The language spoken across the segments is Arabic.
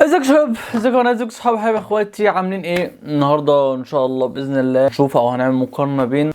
ازيك يا شباب، ازيكم يا ناس، ازيكم صحابي، حبايبي، اخواتي، عاملين ايه؟ النهارده ان شاء الله باذن الله نشوف او هنعمل مقارنه بين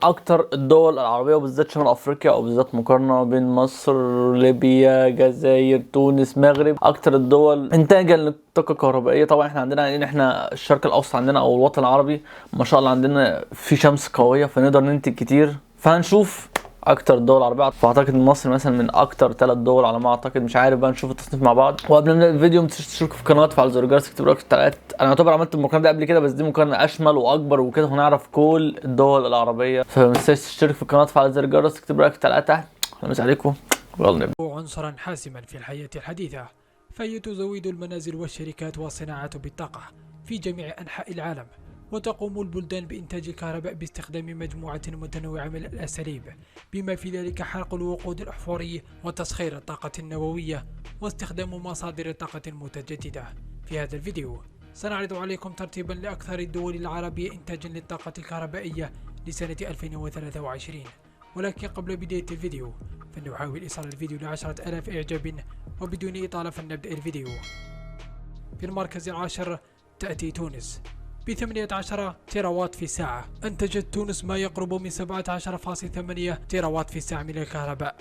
اكتر الدول العربيه وبالذات شمال افريقيا، او بالذات مقارنه بين مصر، ليبيا، جزائر، تونس، مغرب، اكتر الدول انتاجا للطاقه الكهربائيه. طبعا احنا عندنا يعني احنا الشرق الاوسط عندنا او الوطن العربي ما شاء الله عندنا في شمس قويه فنقدر ننتج كتير، فهنشوف اكتر الدول العربيه. فاعتقد ان مصر مثلا من اكتر 3 دول على ما اعتقد، مش عارف بقى، نشوف التصنيف مع بعض. وقبل ما نبدا الفيديو ما تنسوش تشتركوا في القناه وتفعلوا زر الجرس وتكتبوا رايكم في التعليقات. انا يعتبر عملت المقارنه دي قبل كده، بس دي مقارنه اشمل واكبر وكده، هنعرف كل الدول العربيه. فما تنسوش تشترك في القناه وتفعلوا زر الجرس وتكتبوا رايكم في التعليقات تحت. مساء عليكم، يلا نبدا. عنصرا حاسما في الحياة الحديثة، فهي تزود المنازل والشركات والصناعات بالطاقة في جميع أنحاء العالم، وتقوم البلدان بإنتاج الكهرباء باستخدام مجموعة متنوعة من الأساليب، بما في ذلك حرق الوقود الأحفوري وتسخير الطاقة النووية واستخدام مصادر الطاقة المتجددة. في هذا الفيديو سنعرض عليكم ترتيبا لأكثر الدول العربية إنتاجا للطاقة الكهربائية لسنة 2023. ولكن قبل بداية الفيديو فلنحاول إيصال الفيديو ل10,000 إعجاب، وبدون إطالة فلنبدأ الفيديو. في المركز العاشر تأتي تونس ب 18 تيراوات في الساعة. أنتجت تونس ما يقرب من 17.8 تيراوات في الساعة من الكهرباء.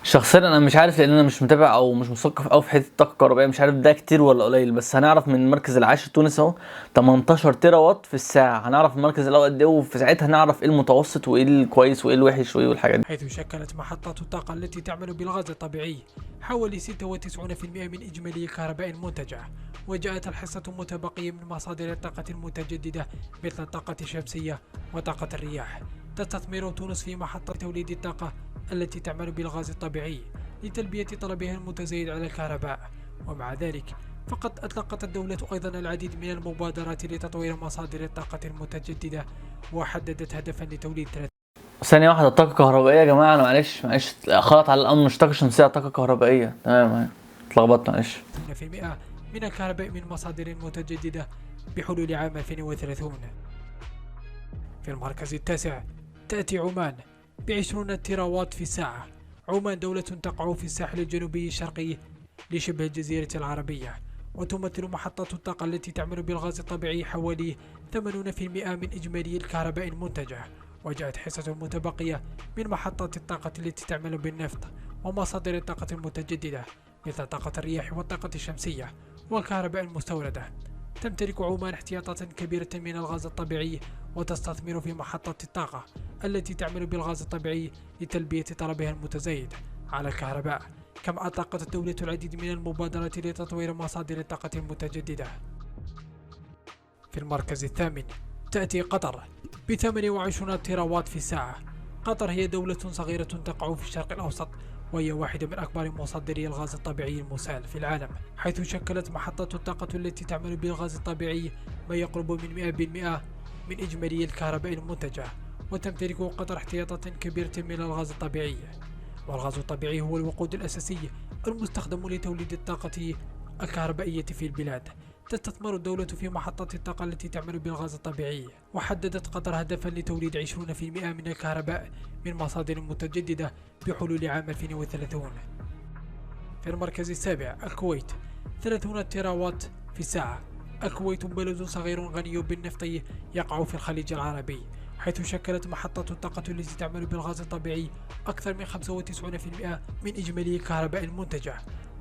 شخصيا انا مش عارف لان انا مش متابع او مش مثقف قوي في حته الطاقه الكهربائيه، مش عارف ده كتير ولا قليل، بس هنعرف من المركز العاشر تونس اهو 18 تيرا وات في الساعه. هنعرف المركز الاول قد ايه، وفي ساعتها نعرف ايه المتوسط وايه الكويس وايه الوحش وايه الحاجات دي. حيث شكلت محطات الطاقة التي تعمل بالغاز الطبيعي حوالي 96% من إجمالي الكهرباء المنتجة، وجاءت الحصة المتبقية من مصادر الطاقة المتجددة مثل الطاقة الشمسية وطاقة الرياح. تستثمر تونس في محطة توليد الطاقة التي تعمل بالغاز الطبيعي لتلبية طلبها المتزايد على الكهرباء، ومع ذلك فقد أطلقت الدولة أيضا العديد من المبادرات لتطوير مصادر الطاقة المتجددة، وحددت هدفا لتوليد ثانيه واحده، الطاقه الكهربائيه يا جماعه، انا معلش خلط على الامر، مش طاقه شمسيه، طاقه كهربائيه، تمام، اتلخبطت معلش. 30% من الكهرباء من مصادر متجددة بحلول عام 2030. في المركز التاسع تأتي عمان ب20 تيراوات في الساعة. عمان دولة تقع في الساحل الجنوبي الشرقي لشبه الجزيرة العربية، وتمثل محطة الطاقة التي تعمل بالغاز الطبيعي حوالي 80% من إجمالي الكهرباء المنتجة. وجاءت حصة المتبقية من محطات الطاقة التي تعمل بالنفط ومصادر الطاقة المتجددة مثل طاقة الرياح والطاقة الشمسية والكهرباء المستوردة. تمتلك عمان احتياطات كبيرة من الغاز الطبيعي، وتستثمر في محطات الطاقة التي تعمل بالغاز الطبيعي لتلبية طلبها المتزايد على الكهرباء. كما أطلقت الدولة العديد من المبادرات لتطوير مصادر الطاقة المتجددة. في المركز الثامن تأتي قطر ب 28 تيراوات في الساعة. قطر هي دولة صغيرة تقع في الشرق الأوسط، وهي واحدة من أكبر مصدري الغاز الطبيعي المسال في العالم، حيث شكلت محطة الطاقة التي تعمل بالغاز الطبيعي ما يقرب من 100% من إجمالي الكهرباء المنتجة. وتمتلك قطر احتياطات كبيرة من الغاز الطبيعي، والغاز الطبيعي هو الوقود الأساسي المستخدم لتوليد الطاقة الكهربائية في البلاد. تستثمر الدولة في محطات الطاقة التي تعمل بالغاز الطبيعي، وحددت قطر هدفا لتوليد 20% من الكهرباء من مصادر متجددة بحلول عام 2030. في المركز السابع الكويت 30 تيراوات في الساعة. الكويت بلد صغير غني بالنفط يقع في الخليج العربي، حيث شكلت محطة الطاقة التي تعمل بالغاز الطبيعي أكثر من 95% من إجمالي الكهرباء المنتجة.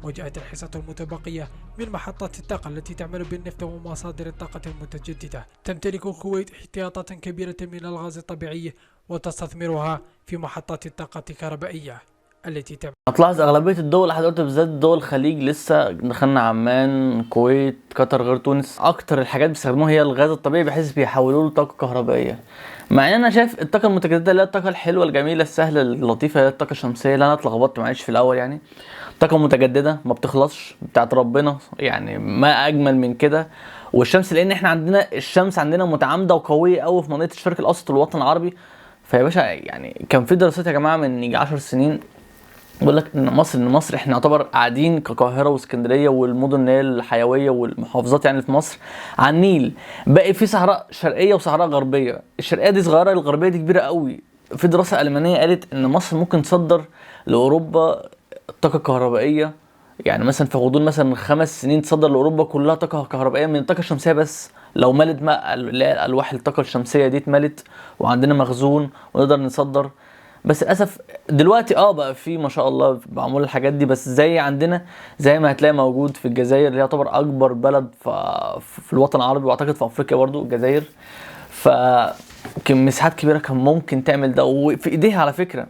وجاءت الحصة المتبقية من محطات الطاقة التي تعمل بالنفط ومصادر الطاقة المتجددة. تمتلك الكويت احتياطات كبيرة من الغاز الطبيعي، وتستثمرها في محطات الطاقة الكهربائية التي تعمل. هتلاحظ اغلبيه الدول لحد دلوقتي بالذات دول الخليج، لسه دخلنا عمان، الكويت، قطر، غير تونس، اكتر الحاجات بيستخدموها هي الغاز الطبيعي بحيث بيحولوه لطاقه كهربائيه. مع ان انا شايف الطاقه المتجدده اللي هي الطاقه الحلوه الجميله السهله اللطيفه هي الطاقه الشمسيه، اللي انا اتلخبطت معلش في الاول يعني. طاقه متجدده ما بتخلصش بتاعت ربنا، يعني ما اجمل من كده. والشمس لان احنا عندنا الشمس عندنا متعامده وقويه قوي في منطقه الشرق الاوسط والوطن العربي. فيا باشا يعني كان في دراسات يا جماعه من يجي 10 سنين بيقول لك ان مصر احنا يعتبر قاعدين كقاهره واسكندريه والمدن اللي هي الحيويه والمحافظات يعني في مصر على النيل، باقي في صحراء شرقيه وصحراء غربيه. الشرقيه دي صغيره، الغربيه دي كبيره قوي. في دراسه المانيه قالت ان مصر ممكن تصدر لاوروبا الطاقه الكهربائيه يعني مثلا في غضون مثلا 5 سنين تصدر لاوروبا كلها طاقه كهربائيه من الطاقه الشمسيه بس، لو ملت ما اللي هي الواح الطاقه الشمسيه دي اتملت وعندنا مخزون ونقدر نصدر. بس للاسف دلوقتي بقى في ما شاء الله معمول الحاجات دي، بس زي عندنا زي ما هتلاقي موجود في الجزائر اللي يعتبر اكبر بلد في الوطن العربي، واعتقد في افريقيا برضو الجزائر. ف كان مساحات كبيره كان ممكن تعمل ده وفي ايديها على فكره.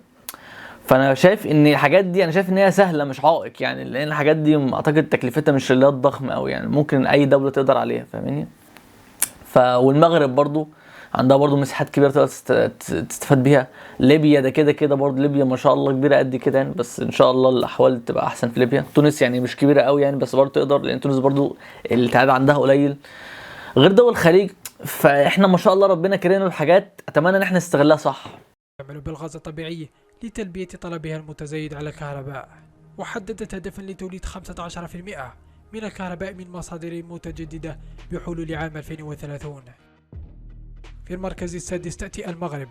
فانا شايف ان الحاجات دي، انا شايف ان هي سهله مش عائق يعني، لان الحاجات دي اعتقد تكلفتها مش اللي هي الضخمه قوي يعني، ممكن اي دوله تقدر عليها فاهماني. والمغرب برضو عندها برضو مساحات كبيره تقدر تستفاد بيها. ليبيا ده كده كده برضو، ليبيا ما شاء الله كبيره قد كده يعني، بس ان شاء الله الاحوال تبقى احسن في ليبيا. تونس يعني مش كبيره قوي يعني، بس برضو تقدر، لان تونس برضو التعداد عندها قليل غير دول الخليج. فاحنا ما شاء الله ربنا كرمنا بحاجات اتمنى ان احنا نستغلها صح. تعمل بالغاز الطبيعي لتلبية طلبها المتزايد على الكهرباء، وحددت هدفا لتوليد 15% من الكهرباء من مصادر متجددة بحلول عام 2030. في المركز السادس تأتي المغرب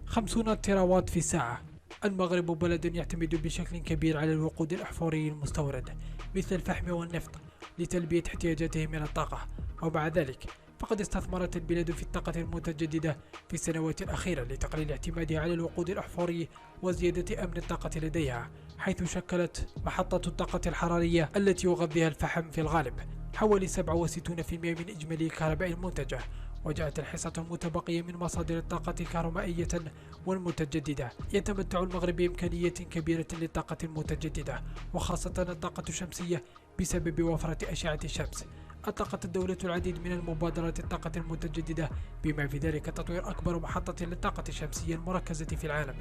50 تراوات في الساعة. المغرب بلد يعتمد بشكل كبير على الوقود الأحفوري المستورد مثل الفحم والنفط لتلبية احتياجاته من الطاقة، ومع ذلك فقد استثمرت البلاد في الطاقة المتجددة في السنوات الأخيرة لتقليل اعتمادها على الوقود الأحفوري وزيادة أمن الطاقة لديها، حيث شكلت محطة الطاقة الحرارية التي يغذيها الفحم في الغالب حوالي 67% من إجمالي الكهرباء المنتجة. وجاءت الحصة المتبقية من مصادر الطاقة الكهربائية والمتجددة. يتمتع المغرب بإمكانية كبيرة للطاقة المتجددة، وخاصة الطاقة الشمسية بسبب وفرة أشعة الشمس. أطلقت الدولة العديد من المبادرات الطاقة المتجددة، بما في ذلك تطوير أكبر محطة للطاقة الشمسية المركزة في العالم،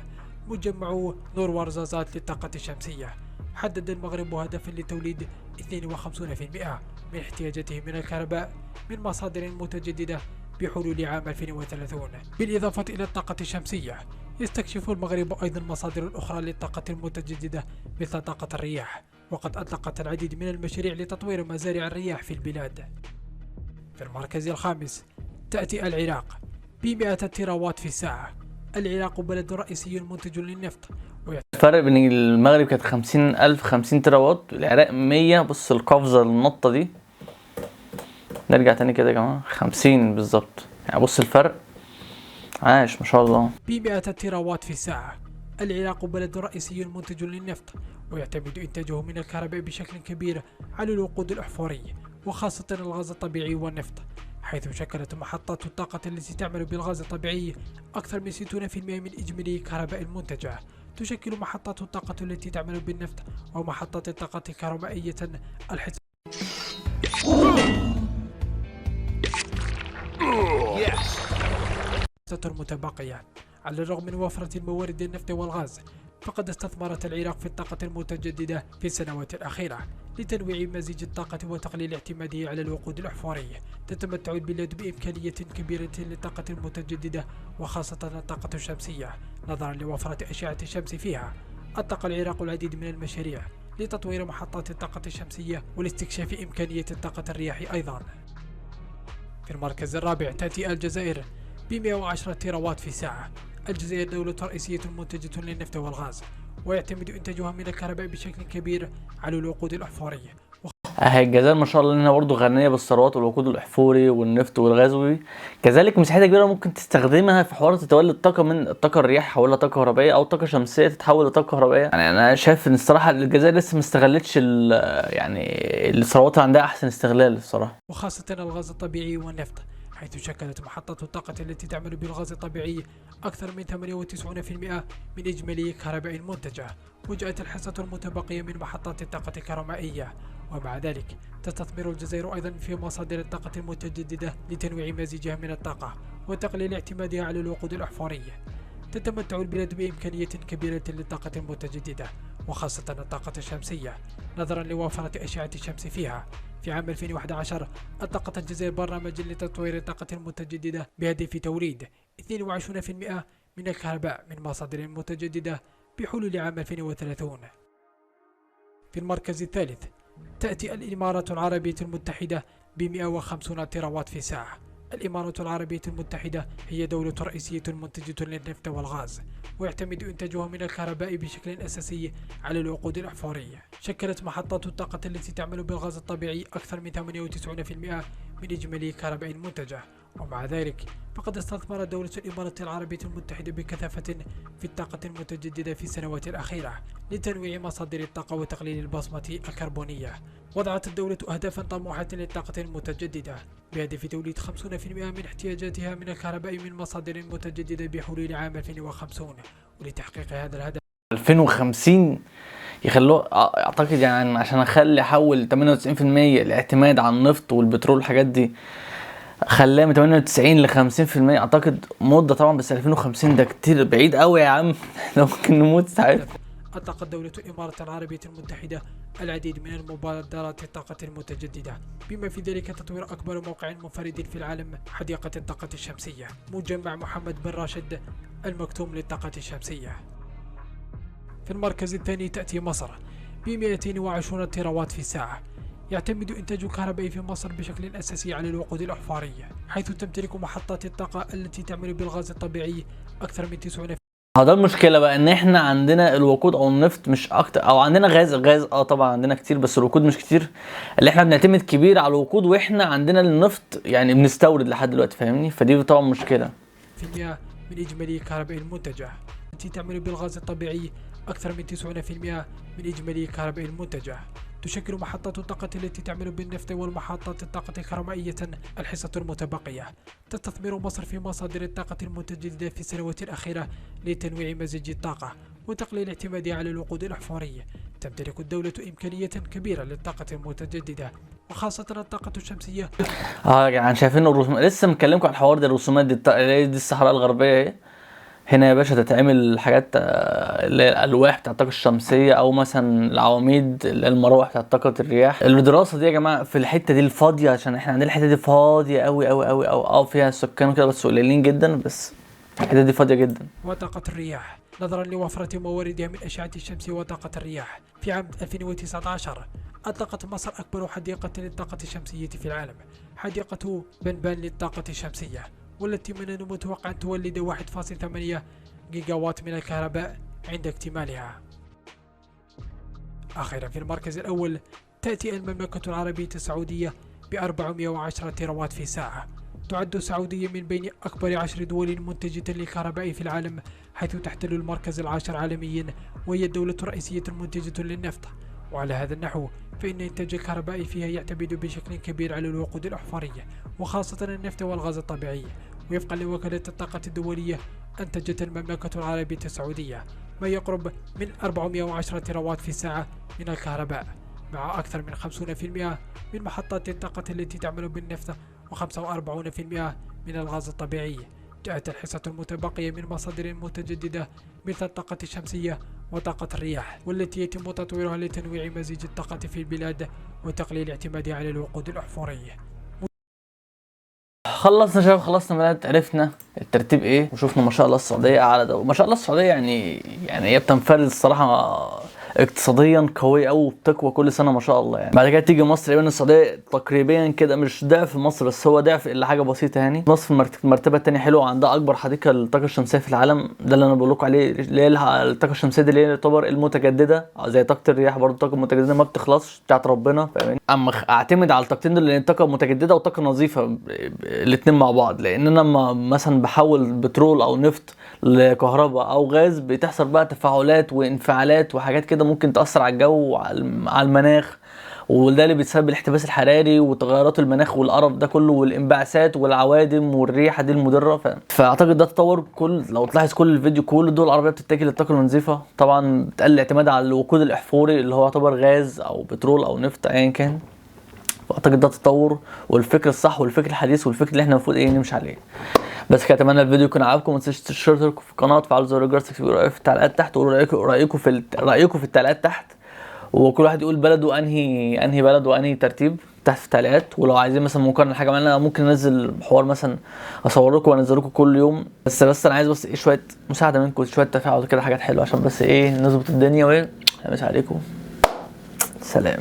مجمع نور ورزازات للطاقة الشمسية. حدد المغرب هدفا لتوليد 52% من احتياجاته من الكهرباء من مصادر متجددة بحلول عام 2030. بالإضافة إلى الطاقة الشمسية، يستكشف المغرب أيضا مصادر أخرى للطاقة المتجددة مثل طاقة الرياح، وقد أطلقت العديد من المشاريع لتطوير مزارع الرياح في البلاد. في المركز الخامس تأتي العراق ب100 تراوات في الساعة. العراق بلد رئيسي منتج للنفط. الفرق بين المغرب كانت 50,000 50 تراوات، العراق 100. بص القفزة النطة دي، نرجع تاني كده يا جماعة، 50 بالظبط يعني. بص الفرق، عاش ما شاء الله. ب100 تراوات في الساعة. العراق بلد رئيسي منتج للنفط، ويعتمد إنتاجه من الكهرباء بشكل كبير على الوقود الأحفوري، وخاصة الغاز الطبيعي والنفط، حيث شكلت محطات الطاقة التي تعمل بالغاز الطبيعي أكثر من 60% من إجمالي الكهرباء المنتجة. تشكل محطات الطاقة التي تعمل بالنفط ومحطات الطاقة الكهربائية الحصة المتبقية. على الرغم من وفرة الموارد النفط والغاز، فقد استثمرت العراق في الطاقة المتجددة في السنوات الأخيرة لتنويع مزيج الطاقة وتقليل اعتماده على الوقود الأحفوري. تتمتع البلاد بإمكانية كبيرة للطاقة المتجددة، وخاصة الطاقة الشمسية، نظرا لوفرة أشعة الشمس فيها. أطلق العراق العديد من المشاريع لتطوير محطات الطاقة الشمسية ولاستكشاف إمكانية الطاقة الرياح أيضا. في المركز الرابع تأتي الجزائر ب110 تراوات في الساعة. الجزائر دولة رئيسية منتجة للنفط والغاز، ويعتمد إنتاجها من الكهرباء بشكل كبير على الوقود الأحفوري. الجزائر ما شاء الله انها برضه غنيه بالثروات والوقود الاحفوري والنفط والغاز، كذلك مساحتها كبيره ممكن تستخدمها في حوار تتولد الطاقه من الطاقه الرياح تحولها طاقه كهربائيه، او طاقه شمسيه تتحول لطاقه كهربائيه. يعني انا شايف ان الصراحه الجزائر لسه ما استغلتش يعني الثروات اللي عندها احسن استغلال الصراحه، وخاصه الغاز الطبيعي والنفط، حيث شكلت محطة الطاقة التي تعمل بالغاز الطبيعي أكثر من 98% من إجمالي الكهرباء المنتجة. وجاءت الحصة المتبقية من محطات الطاقة الكهربائية. ومع ذلك تستثمر الجزائر أيضا في مصادر الطاقة المتجددة لتنويع مزيجها من الطاقة وتقليل اعتمادها على الوقود الأحفوري. تتمتع البلاد بإمكانية كبيرة للطاقة المتجددة، وخاصة الطاقة الشمسية، نظرا لوفرة أشعة الشمس فيها. في عام 2011 أطلقت الجزائر برنامجا لتطوير الطاقة المتجددة بهدف توليد 22% من الكهرباء من مصادر متجددة بحلول عام 2030. في المركز الثالث تأتي الإمارات العربية المتحدة ب150 تراوات في الساعة. الإمارات العربية المتحدة هي دولة رئيسية منتجة للنفط والغاز، ويعتمد إنتاجها من الكهرباء بشكل أساسي على الوقود الأحفورية. شكلت محطات الطاقة التي تعمل بالغاز الطبيعي أكثر من 98% من إجمالي الكهرباء المنتجة، ومع ذلك فقد استثمرت دولة الإمارات العربية المتحدة بكثافة في الطاقة المتجددة في السنوات الأخيرة لتنويع مصادر الطاقة وتقليل البصمة الكربونية. وضعت الدولة أهدافا طموحة للطاقة المتجددة بهدف توليد 50% من احتياجاتها من الكهرباء من مصادر متجددة بحلول عام 2050. ولتحقيق هذا الهدف 2050 يخلوه اعتقد يعني عشان احول 98% الاعتماد على النفط والبترول والحاجات دي، خلاه من 98 ل 50%. اعتقد مده طبعا، بس 2050 ده كتير بعيد قوي يا عم. لو ممكن نموت ساعتها. أطلقت دولة الإمارات العربية المتحدة العديد من المبادرات الطاقة المتجددة، بما في ذلك تطوير أكبر موقع منفرد في العالم، حديقة الطاقة الشمسية، مجمع محمد بن راشد المكتوم للطاقة الشمسية. في المركز الثاني تأتي مصر ب 220 تيراوات في الساعة. يعتمد إنتاج الكهرباء في مصر بشكل أساسي على الوقود الأحفوري، حيث تمتلك محطات الطاقة التي تعمل بالغاز الطبيعي أكثر من 90%. هذا المشكلة بقى، ان احنا عندنا الوقود او النفط مش اكتر، او عندنا غاز طبعا عندنا كتير، بس الوقود مش كتير. اللي احنا بنعتمد كبير على الوقود، واحنا عندنا النفط يعني بنستورد لحد دلوقتي، فاهمني؟ فدي طبعا مشكلة. في المئة من إجمالي الكهرباء المنتجة التي تعمل بالغاز الطبيعي أكثر من 90% من إجمالي الكهرباء المنتجة. تشكل محطات الطاقة التي تعمل بالنفط والمحطات الطاقة الكهربائية الحصة المتبقية. تستثمر مصر في مصادر الطاقة المتجددة في السنوات الأخيرة لتنويع مزاج الطاقة وتقليل اعتمادها على الوقود الأحفوري. تمتلك الدولة إمكانية كبيرة للطاقة المتجددة، وخاصة الطاقة الشمسية. يعني شايفين لسه مكلمكم عن الحوار ده، الرسومات دي الصحراء الغربية اهي. هنا يا باشا تتعمل حاجات اللي هي الالواح بتاعت الطاقه الشمسيه، او مثلا العواميد المراوح بتاعت طاقه الرياح. الدراسه دي يا جماعه في الحته دي الفاضيه، عشان احنا عندنا الحته دي فاضيه قوي قوي قوي، او فيها سكان كده بس قليلين جدا، بس الحته دي فاضيه جدا. وطاقه الرياح نظرا لوفره مواردها من اشعه الشمس وطاقه الرياح. في عام 2019 أطلقت مصر أكبر حديقة للطاقة الشمسية في العالم، حديقة بنبان للطاقة الشمسية، والتي من المتوقع أن تولد 1.8 جيجاوات من الكهرباء عند اكتمالها. أخيرا في المركز الأول تأتي المملكة العربية السعودية ب 410 تيراوات في الساعة. تعد السعودية من بين أكبر 10 دول منتجة للكهرباء في العالم، حيث تحتل المركز العاشر عالميا، وهي الدولة الرئيسية منتجة للنفط. وعلى هذا النحو فإن إنتاج الكهرباء فيها يعتمد بشكل كبير على الوقود الأحفوري، وخاصة النفط والغاز الطبيعي. وفقا لوكالة الطاقة الدولية أنتجت المملكة العربية السعودية ما يقرب من 410 تيراوات في الساعة من الكهرباء، مع أكثر من 50% من محطات الطاقة التي تعمل بالنفط و45% من الغاز الطبيعي. جاءت الحصة المتبقية من مصادر متجددة مثل الطاقة الشمسية وطاقة الرياح، والتي يتم تطويرها لتنويع مزيج الطاقة في البلاد وتقليل اعتمادها على الوقود الأحفوري. خلصنا شباب، خلصنا بلد، عرفنا الترتيب ايه، وشوفنا ما شاء الله السعوديه اعلى ده. ما شاء الله السعوديه يعني هي بتنفرد الصراحه اقتصاديا قويه قوي، وبتقوى كل سنه ما شاء الله يعني. بعد كده تيجي مصر، يبقى السعوديه تقريبا كده مش ضعف مصر، بس هو ضعف الا حاجه بسيطه يعني. مصر في المرتبه الثانيه حلوه، عندها اكبر حديقه للطاقه الشمسيه في العالم، ده اللي انا بقول لكم عليه، اللي هي الطاقه الشمسيه دي اللي هي تعتبر المتجدده زي طاقه الرياح، برضه طاقه متجدده ما بتخلصش بتاعت ربنا، فاهمين؟ اما اعتمد على الطاقتين دول، لان الطاقه متجدده والطاقه نظيفه الاثنين مع بعض، لان انا لما مثلا بحول بترول او نفط لكهرباء او غاز بتحصل بقى تفاعلات وانفعالات وحاجات كده ممكن تاثر على الجو وعلى المناخ، وده اللي بيسبب الاحتباس الحراري وتغيرات المناخ والقرف ده كله والانبعاثات والعوادم والريحه دي المضره. فاعتقد ده تطور. لو تلاحظ كل الفيديو كل الدول العربيه بتتجه للطاقه النظيفه، طبعا بتقلل الاعتماد على الوقود الاحفوري اللي هو يعتبر غاز او بترول او نفط ايا كان. فاعتقد ده تطور والفكر الصح والفكر الحديث والفكر اللي احنا المفروض نمشي عليه. بس كده اتمنى الفيديو يكون عجبكم، ما تنسوش تشتركوا في القناه وتفعلوا زر الجرس، تكتبوا رايكم في التعليقات تحت، وقولوا رايكم في التعليقات تحت، وكل واحد يقول بلده انهي بلد وانهي ترتيب تحت في التعليقات. ولو عايزين مثلا مقارنه حاجه معينه ممكن انزل حوار مثلا اصور لكم وانزل لكم كل يوم، بس انا عايز شويه مساعده منكم، شويه تفاعل كده، حاجات حلوه عشان بس نظبط الدنيا. مش عليكم، سلام.